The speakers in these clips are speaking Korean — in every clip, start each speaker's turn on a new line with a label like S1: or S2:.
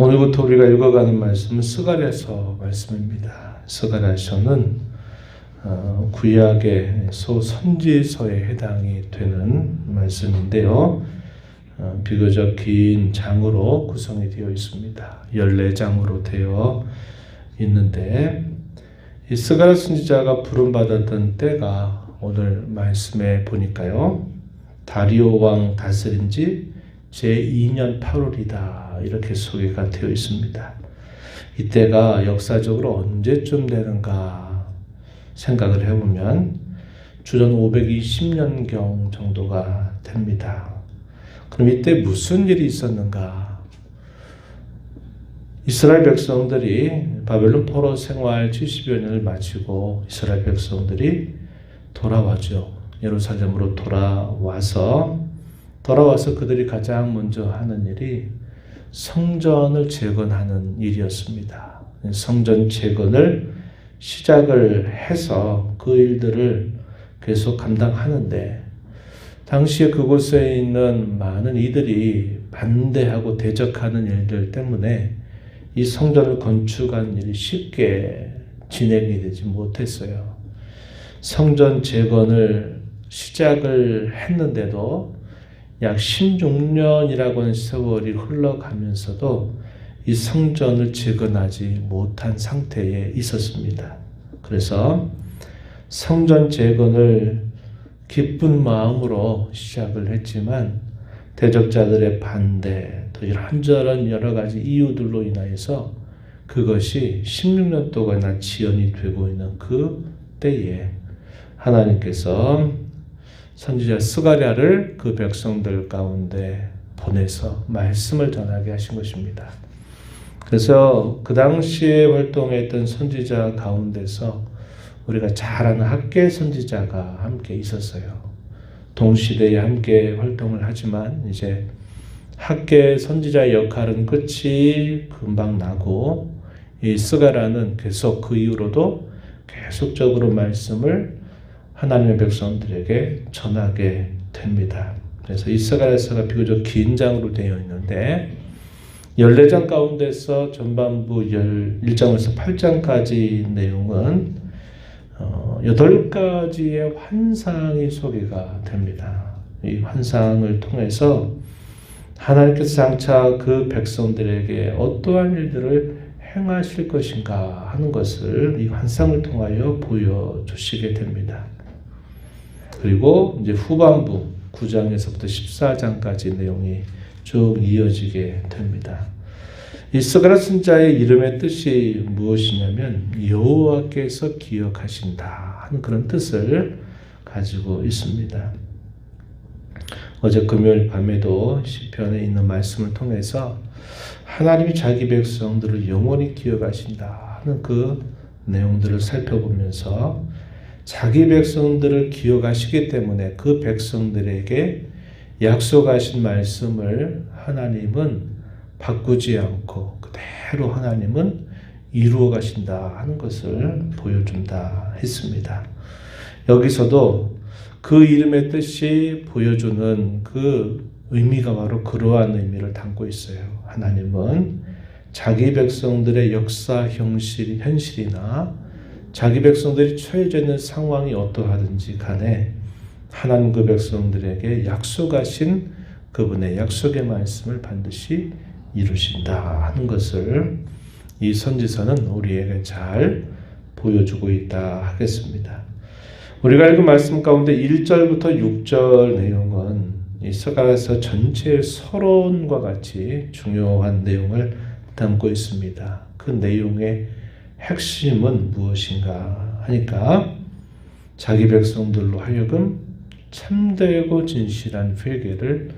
S1: 오늘부터 우리가 읽어가는 말씀은 스가랴서 말씀입니다. 스가랴서는 구약의 소선지서에 해당이 되는 말씀인데요. 비교적 긴 장으로 구성이 되어 있습니다. 14장으로 되어 있는데 이 스가랴 선지자가 부름받았던 때가 오늘 말씀에 보니까요. 다리오 왕 다스린 지 제2년 8월이다. 이렇게 소개가 되어 있습니다. 이때가 역사적으로 언제쯤 되는가 생각을 해보면 주전 520년경 정도가 됩니다. 그럼 이때 무슨 일이 있었는가? 이스라엘 백성들이 바벨론 포로 생활 70여 년을 마치고 이스라엘 백성들이 돌아왔죠. 예루살렘으로 돌아와서 그들이 가장 먼저 하는 일이 성전을 재건하는 일이었습니다. 성전 재건을 시작을 해서 그 일들을 계속 감당하는데 당시에 그곳에 있는 많은 이들이 반대하고 대적하는 일들 때문에 이 성전을 건축한 일이 쉽게 진행이 되지 못했어요. 성전 재건을 시작을 했는데도 약 16년이라고 하는 세월이 흘러가면서도 이 성전을 재건하지 못한 상태에 있었습니다. 그래서 성전 재건을 기쁜 마음으로 시작을 했지만 대적자들의 반대, 또 이런저런 여러 가지 이유들로 인하여서 그것이 16년 동안이나 지연이 되고 있는 그 때에 하나님께서 선지자 스가랴를 그 백성들 가운데 보내서 말씀을 전하게 하신 것입니다. 그래서 그 당시에 활동했던 선지자 가운데서 우리가 잘 아는 학계 선지자가 함께 있었어요. 동시대에 함께 활동을 하지만 이제 학계 선지자의 역할은 끝이 금방 나고 이 스가랴는 계속 그 이후로도 계속적으로 말씀을 하나님의 백성들에게 전하게 됩니다. 그래서 이 스가랴서가 비교적 긴 장으로 되어 있는데 14장 가운데서 전반부 1장에서 8장까지 내용은 8가지의 환상이 소개가 됩니다. 이 환상을 통해서 하나님께서 장차 그 백성들에게 어떠한 일들을 행하실 것인가 하는 것을 이 환상을 통하여 보여주시게 됩니다. 그리고 이제 후반부 9장에서부터 14장까지 내용이 쭉 이어지게 됩니다. 이 스가랴 선지자의 이름의 뜻이 무엇이냐면 여호와께서 기억하신다 하는 그런 뜻을 가지고 있습니다. 어제 금요일 밤에도 시편에 있는 말씀을 통해서 하나님이 자기 백성들을 영원히 기억하신다 하는 그 내용들을 살펴보면서 자기 백성들을 기억하시기 때문에 그 백성들에게 약속하신 말씀을 하나님은 바꾸지 않고 그대로 하나님은 이루어 가신다 하는 것을 보여준다 했습니다. 여기서도 그 이름의 뜻이 보여주는 그 의미가 바로 그러한 의미를 담고 있어요. 하나님은 자기 백성들의 역사 현실이나 자기 백성들이 처해져 있는 상황이 어떠하든지 간에 하나님 그 백성들에게 약속하신 그분의 약속의 말씀을 반드시 이루신다 하는 것을 이 선지서는 우리에게 잘 보여주고 있다 하겠습니다. 우리가 읽은 말씀 가운데 1절부터 6절 내용은 이 스가랴서 전체의 서론과 같이 중요한 내용을 담고 있습니다. 그 내용의 핵심은 무엇인가 하니까 자기 백성들로 하여금 참되고 진실한 회개를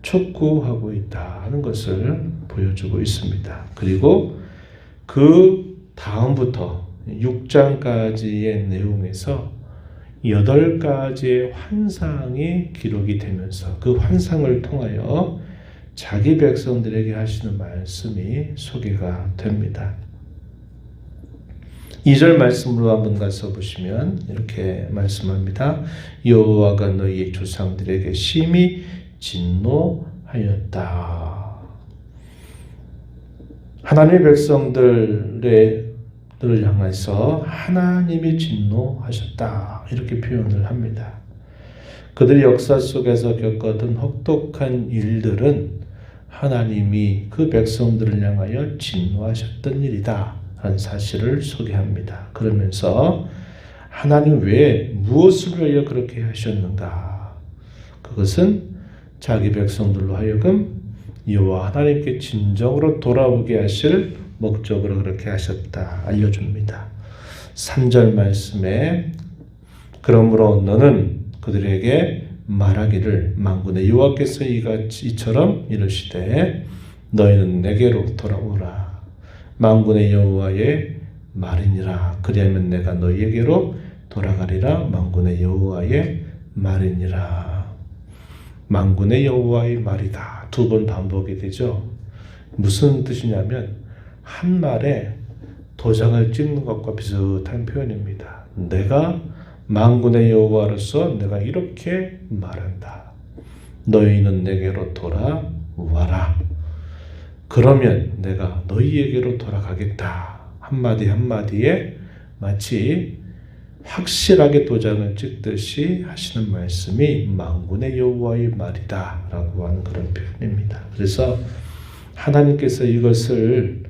S1: 촉구하고 있다는 것을 보여주고 있습니다. 그리고 그 다음부터 6장까지의 내용에서 8가지의 환상이 기록이 되면서 그 환상을 통하여 자기 백성들에게 하시는 말씀이 소개가 됩니다. 2절 말씀으로 한번 가서 보시면 이렇게 말씀합니다. 여호와가 너희의 조상들에게 심히 진노하였다. 하나님의 백성들을 향해서 하나님이 진노하셨다 이렇게 표현을 합니다. 그들이 역사 속에서 겪었던 혹독한 일들은 하나님이 그 백성들을 향하여 진노하셨던 일이다 라는 사실을 소개합니다. 그러면서 하나님 왜 무엇을 위하여 그렇게 하셨는가? 그것은 자기 백성들로 하여금 여호와 하나님께 진정으로 돌아오게 하실 목적으로 그렇게 하셨다 알려줍니다. 3절 말씀에 그러므로 너는 그들에게 말하기를 만군의 여호와께서 이처럼 이르시되 너희는 내게로 돌아오라. 만군의 여호와의 말이니라. 그리하면 내가 너희에게로 돌아가리라. 만군의 여호와의 말이니라. 만군의 여호와의 말이다. 2번 반복이 되죠. 무슨 뜻이냐면 한 말에 도장을 찍는 것과 비슷한 표현입니다. 내가 만군의 여호와로서 내가 이렇게 말한다. 너희는 내게로 돌아와라. 그러면 내가 너희에게로 돌아가겠다. 한마디 한마디에 마치 확실하게 도장을 찍듯이 하시는 말씀이 만군의 여호와의 말이다 라고 하는 그런 표현입니다. 그래서 하나님께서 이것을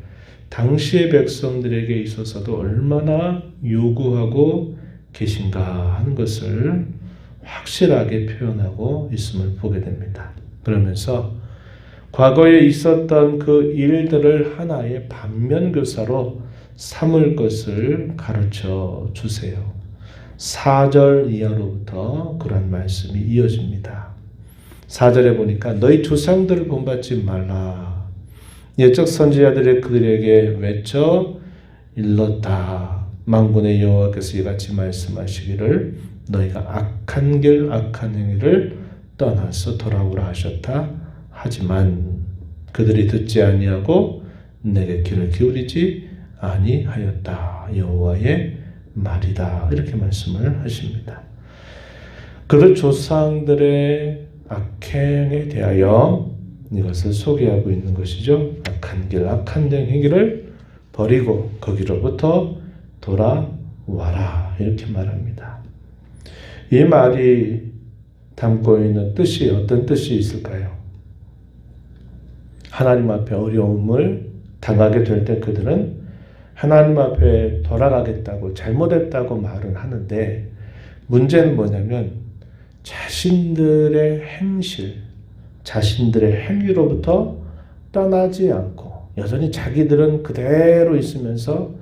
S1: 당시의 백성들에게 있어서도 얼마나 요구하고 계신가 하는 것을 확실하게 표현하고 있음을 보게 됩니다. 그러면서 과거에 있었던 그 일들을 하나의 반면교사로 삼을 것을 가르쳐 주세요. 4절 이하로부터 그런 말씀이 이어집니다. 4절에 보니까 너희 조상들을 본받지 말라. 옛적 선지자들이 그들에게 외쳐 일렀다. 만군의 여호와께서 이같이 말씀하시기를 너희가 악한 길 악한 행위를 떠나서 돌아오라 하셨다. 하지만 그들이 듣지 아니하고 내게 귀를 기울이지 아니하였다. 여호와의 말이다. 이렇게 말씀을 하십니다. 그들 조상들의 악행에 대하여 이것을 소개하고 있는 것이죠. 악한 길, 악한 행위를 버리고 거기로부터 돌아와라. 이렇게 말합니다. 이 말이 담고 있는 뜻이 어떤 뜻이 있을까요? 하나님 앞에 어려움을 당하게 될 때 그들은 하나님 앞에 돌아가겠다고 잘못했다고 말은 하는데 문제는 뭐냐면 자신들의 행실, 자신들의 행위로부터 떠나지 않고 여전히 자기들은 그대로 있으면서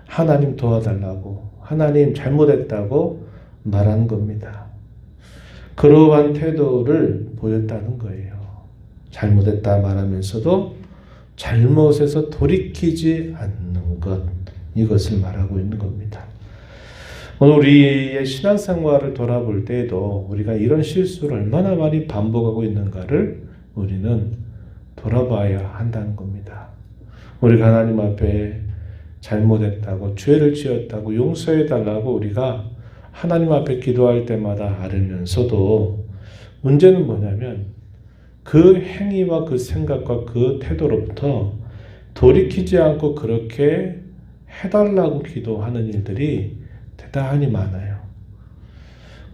S1: 하나님 도와달라고 하나님 잘못했다고 말하는 겁니다. 그러한 태도를 보였다는 거예요. 잘못했다 말하면서도 잘못에서 돌이키지 않는 것, 이것을 말하고 있는 겁니다. 오늘 우리의 신앙생활을 돌아볼 때에도 우리가 이런 실수를 얼마나 많이 반복하고 있는가를 우리는 돌아봐야 한다는 겁니다. 우리가 하나님 앞에 잘못했다고 죄를 지었다고 용서해달라고 우리가 하나님 앞에 기도할 때마다 아뢰면서도 문제는 뭐냐면 그 행위와 그 생각과 그 태도로부터 돌이키지 않고 그렇게 해달라고 기도하는 일들이 대단히 많아요.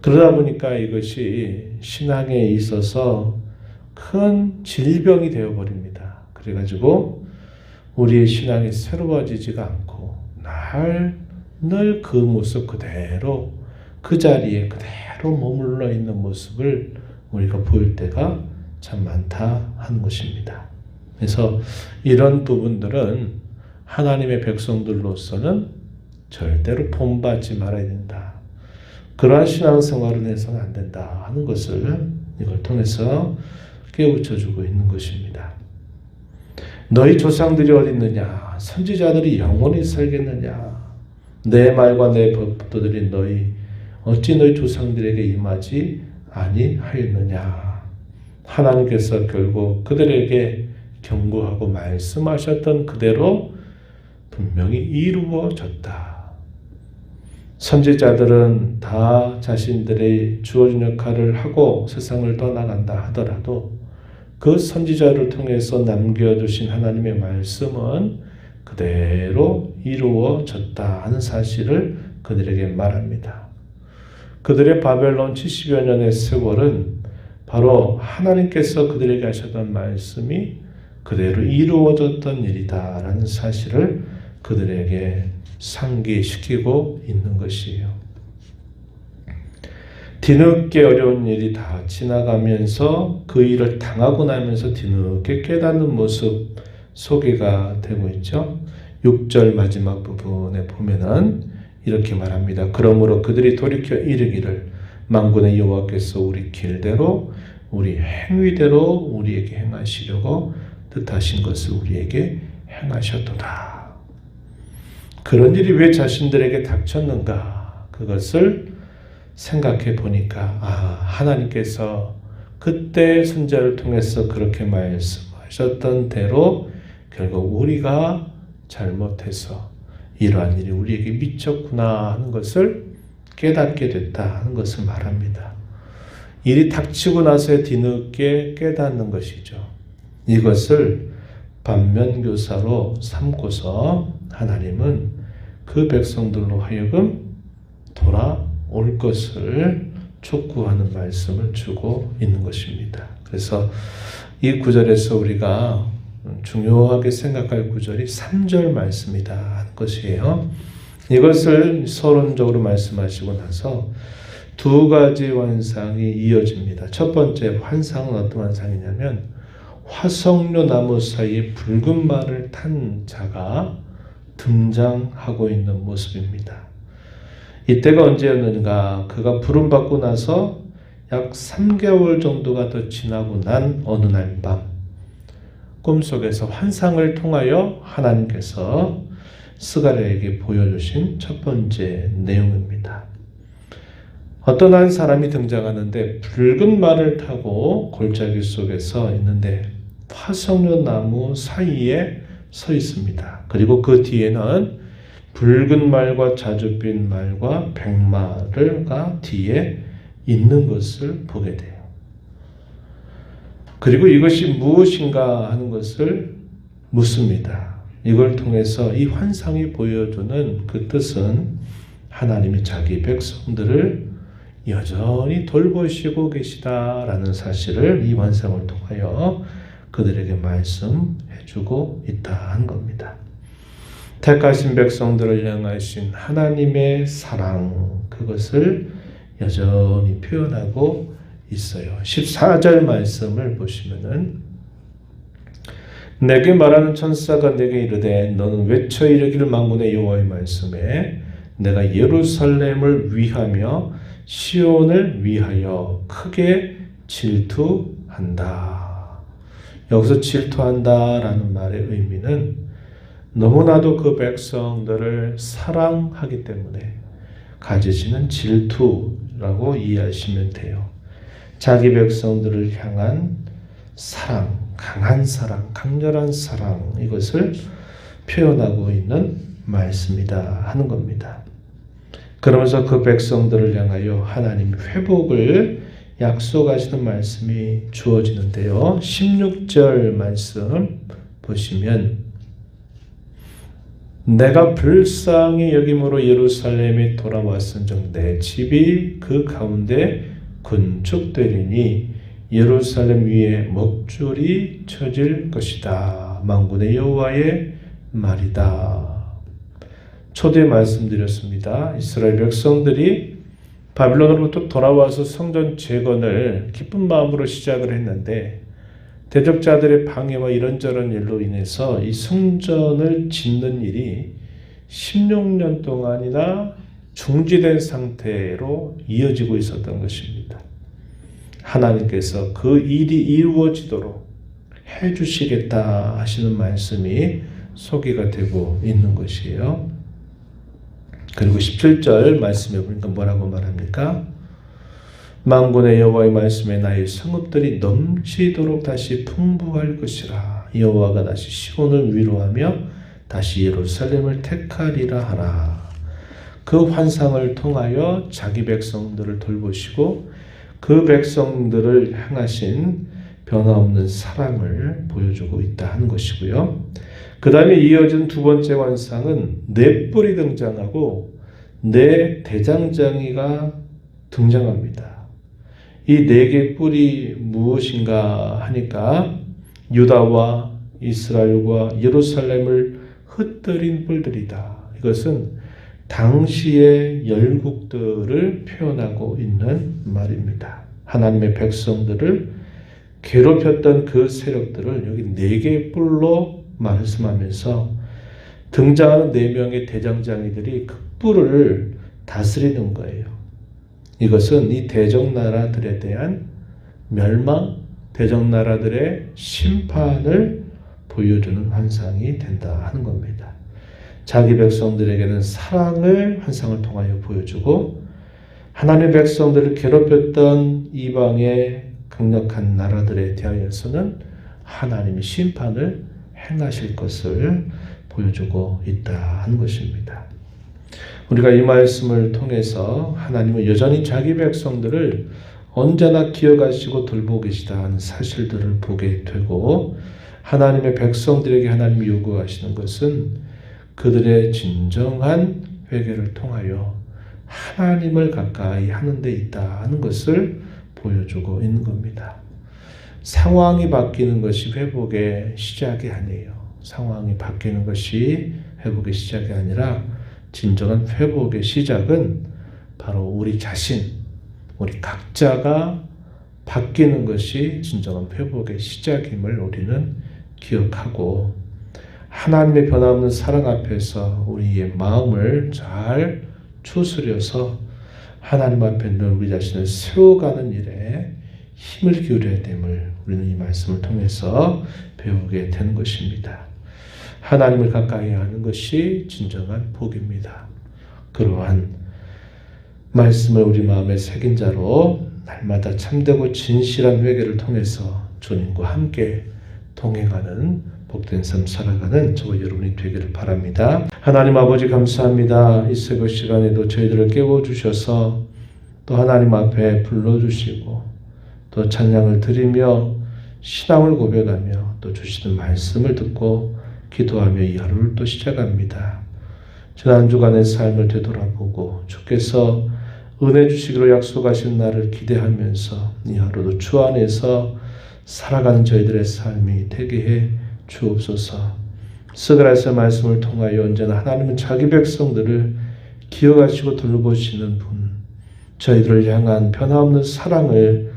S1: 그러다 보니까 이것이 신앙에 있어서 큰 질병이 되어버립니다. 그래가지고 우리의 신앙이 새로워지지가 않고 늘 그 모습 그대로 그 자리에 그대로 머물러 있는 모습을 우리가 보일 때가 참 많다 하는 것입니다. 그래서 이런 부분들은 하나님의 백성들로서는 절대로 본받지 말아야 된다. 그러한 신앙생활을 해서는 안 된다 하는 것을 이걸 통해서 깨우쳐주고 있는 것입니다. 너희 조상들이 어디 있느냐? 선지자들이 영원히 살겠느냐? 내 말과 내 법도들이 어찌 너희 조상들에게 임하지 아니하였느냐? 하나님께서 결국 그들에게 경고하고 말씀하셨던 그대로 분명히 이루어졌다. 선지자들은 다 자신들의 주어진 역할을 하고 세상을 떠나간다 하더라도 그 선지자를 통해서 남겨주신 하나님의 말씀은 그대로 이루어졌다 하는 사실을 그들에게 말합니다. 그들의 바벨론 70여 년의 세월은 바로 하나님께서 그들에게 하셨던 말씀이 그대로 이루어졌던 일이다라는 사실을 그들에게 상기시키고 있는 것이에요. 뒤늦게 어려운 일이 다 지나가면서 그 일을 당하고 나면서 뒤늦게 깨닫는 모습 소개가 되고 있죠. 6절 마지막 부분에 보면은 이렇게 말합니다. 그러므로 그들이 돌이켜 이르기를 만군의 여호와께서 우리 길대로 우리 행위대로 우리에게 행하시려고 뜻하신 것을 우리에게 행하셨도다. 그런 일이 왜 자신들에게 닥쳤는가? 그것을 생각해 보니까 하나님께서 그때 선지자를 통해서 그렇게 말씀하셨던 대로 결국 우리가 잘못해서 이러한 일이 우리에게 미쳤구나 하는 것을 깨닫게 됐다 하는 것을 말합니다. 일이 닥치고 나서 뒤늦게 깨닫는 것이죠. 이것을 반면교사로 삼고서 하나님은 그 백성들로 하여금 돌아올 것을 촉구하는 말씀을 주고 있는 것입니다. 그래서 이 구절에서 우리가 중요하게 생각할 구절이 3절 말씀이다 하는 것이에요. 이것을 서론적으로 말씀하시고 나서 두 가지 환상이 이어집니다. 첫 번째 환상은 어떤 환상이냐면 화석류 나무 사이에 붉은 말을 탄 자가 등장하고 있는 모습입니다. 이때가 언제였는가? 그가 부름받고 나서 약 3개월 정도가 더 지나고 난 어느 날 밤 꿈속에서 환상을 통하여 하나님께서 스가랴에게 보여주신 첫 번째 내용입니다. 어떤 한 사람이 등장하는데 붉은 말을 타고 골짜기 속에 서 있는데 화석류 나무 사이에 서 있습니다. 그리고 그 뒤에는 붉은 말과 자줏빛 말과 백마가 뒤에 있는 것을 보게 돼요. 그리고 이것이 무엇인가 하는 것을 묻습니다. 이걸 통해서 이 환상이 보여주는 그 뜻은 하나님이 자기 백성들을 여전히 돌보시고 계시다라는 사실을 이 환상을 통하여 그들에게 말씀해주고 있다는 겁니다. 택하신 백성들을 향하신 하나님의 사랑, 그것을 여전히 표현하고 있어요. 14절 말씀을 보시면은 내게 말하는 천사가 내게 이르되 너는 외쳐 이르기를 만군의 여호와의 말씀에 내가 예루살렘을 위하며 시온을 위하여 크게 질투한다. 여기서 질투한다라는 말의 의미는 너무나도 그 백성들을 사랑하기 때문에 가지시는 질투라고 이해하시면 돼요. 자기 백성들을 향한 사랑, 강한 사랑, 강렬한 사랑, 이것을 표현하고 있는 말씀이다 하는 겁니다. 그러면서 그 백성들을 향하여 하나님 회복을 약속하시는 말씀이 주어지는데요. 16절 말씀 보시면 내가 불쌍히 여김으로 예루살렘에 돌아왔은즉 내 집이 그 가운데 건축되리니 예루살렘 위에 먹줄이 쳐질 것이다. 만군의 여호와의 말이다. 초대에 말씀드렸습니다. 이스라엘 백성들이 바빌론으로부터 돌아와서 성전 재건을 기쁜 마음으로 시작을 했는데 대적자들의 방해와 이런저런 일로 인해서 이 성전을 짓는 일이 16년 동안이나 중지된 상태로 이어지고 있었던 것입니다. 하나님께서 그 일이 이루어지도록 해주시겠다 하시는 말씀이 소개가 되고 있는 것이에요. 그리고 17절 말씀해 보니까 뭐라고 말합니까? 만군의 여호와의 말씀에 나의 성읍들이 넘치도록 다시 풍부할 것이라. 여호와가 다시 시온을 위로하며 다시 예루살렘을 택하리라 하라. 그 환상을 통하여 자기 백성들을 돌보시고 그 백성들을 향하신 변화없는 사랑을 보여주고 있다 하는 것이고요. 그 다음에 이어진 두 번째 환상은 네 뿔이 등장하고 네 대장장이가 등장합니다. 이 네 개의 뿔이 무엇인가 하니까 유다와 이스라엘과 예루살렘을 흩뜨린 뿔들이다. 이것은 당시의 열국들을 표현하고 있는 말입니다. 하나님의 백성들을 괴롭혔던 그 세력들을 여기 네 개의 뿔로 말씀하면서 등장하는 네 명의 대장장이들이 그 뿔을 다스리는 거예요. 이것은 이 대적나라들에 대한 멸망, 대적나라들의 심판을 보여주는 환상이 된다 하는 겁니다. 자기 백성들에게는 사랑을 환상을 통하여 보여주고 하나님의 백성들을 괴롭혔던 이방의 강력한 나라들에 대하여서는 하나님이 심판을 행하실 것을 보여주고 있다 하는 것입니다. 우리가 이 말씀을 통해서 하나님은 여전히 자기 백성들을 언제나 기억하시고 돌보고 계시다 하는 사실들을 보게 되고 하나님의 백성들에게 하나님이 요구하시는 것은 그들의 진정한 회개를 통하여 하나님을 가까이 하는 데 있다 하는 것을 보여주고 있는 겁니다. 상황이 바뀌는 것이 회복의 시작이 아니에요. 상황이 바뀌는 것이 회복의 시작이 아니라 진정한 회복의 시작은 바로 우리 자신, 우리 각자가 바뀌는 것이 진정한 회복의 시작임을 우리는 기억하고 하나님의 변함없는 사랑 앞에서 우리의 마음을 잘 추스려서 하나님 앞에 늘 우리 자신을 세워가는 일에 힘을 기울여야 됨을 우리는 이 말씀을 통해서 배우게 되는 것입니다. 하나님을 가까이 하는 것이 진정한 복입니다. 그러한 말씀을 우리 마음에 새긴 자로 날마다 참되고 진실한 회개를 통해서 주님과 함께 동행하는 복된 삶 살아가는 저와 여러분이 되기를 바랍니다. 하나님 아버지 감사합니다. 이 새벽 시간에도 저희들을 깨워주셔서 또 하나님 앞에 불러주시고 또 찬양을 드리며 신앙을 고백하며 또 주시는 말씀을 듣고 기도하며 이 하루를 또 시작합니다. 지난 주간의 삶을 되돌아보고 주께서 은혜 주시기로 약속하신 날을 기대하면서 이 하루도 주 안에서 살아가는 저희들의 삶이 되게 해 주옵소서. 스가랴서 말씀을 통하여 언제나 하나님은 자기 백성들을 기억하시고 돌보시는 분, 저희들을 향한 변함없는 사랑을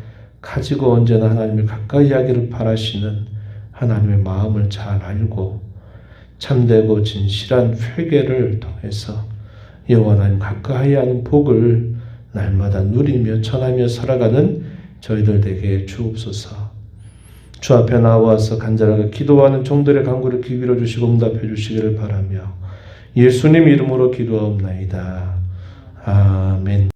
S1: 가지고 언제나 하나님을 가까이 하기를 바라시는 하나님의 마음을 잘 알고 참되고 진실한 회개를 통해서 여호와 하나님 가까이 하는 복을 날마다 누리며 전하며 살아가는 저희들 되게 주옵소서. 주 앞에 나와서 간절하게 기도하는 종들의 간구를 귀 기울여 주시고 응답해 주시기를 바라며 예수님 이름으로 기도하옵나이다. 아멘.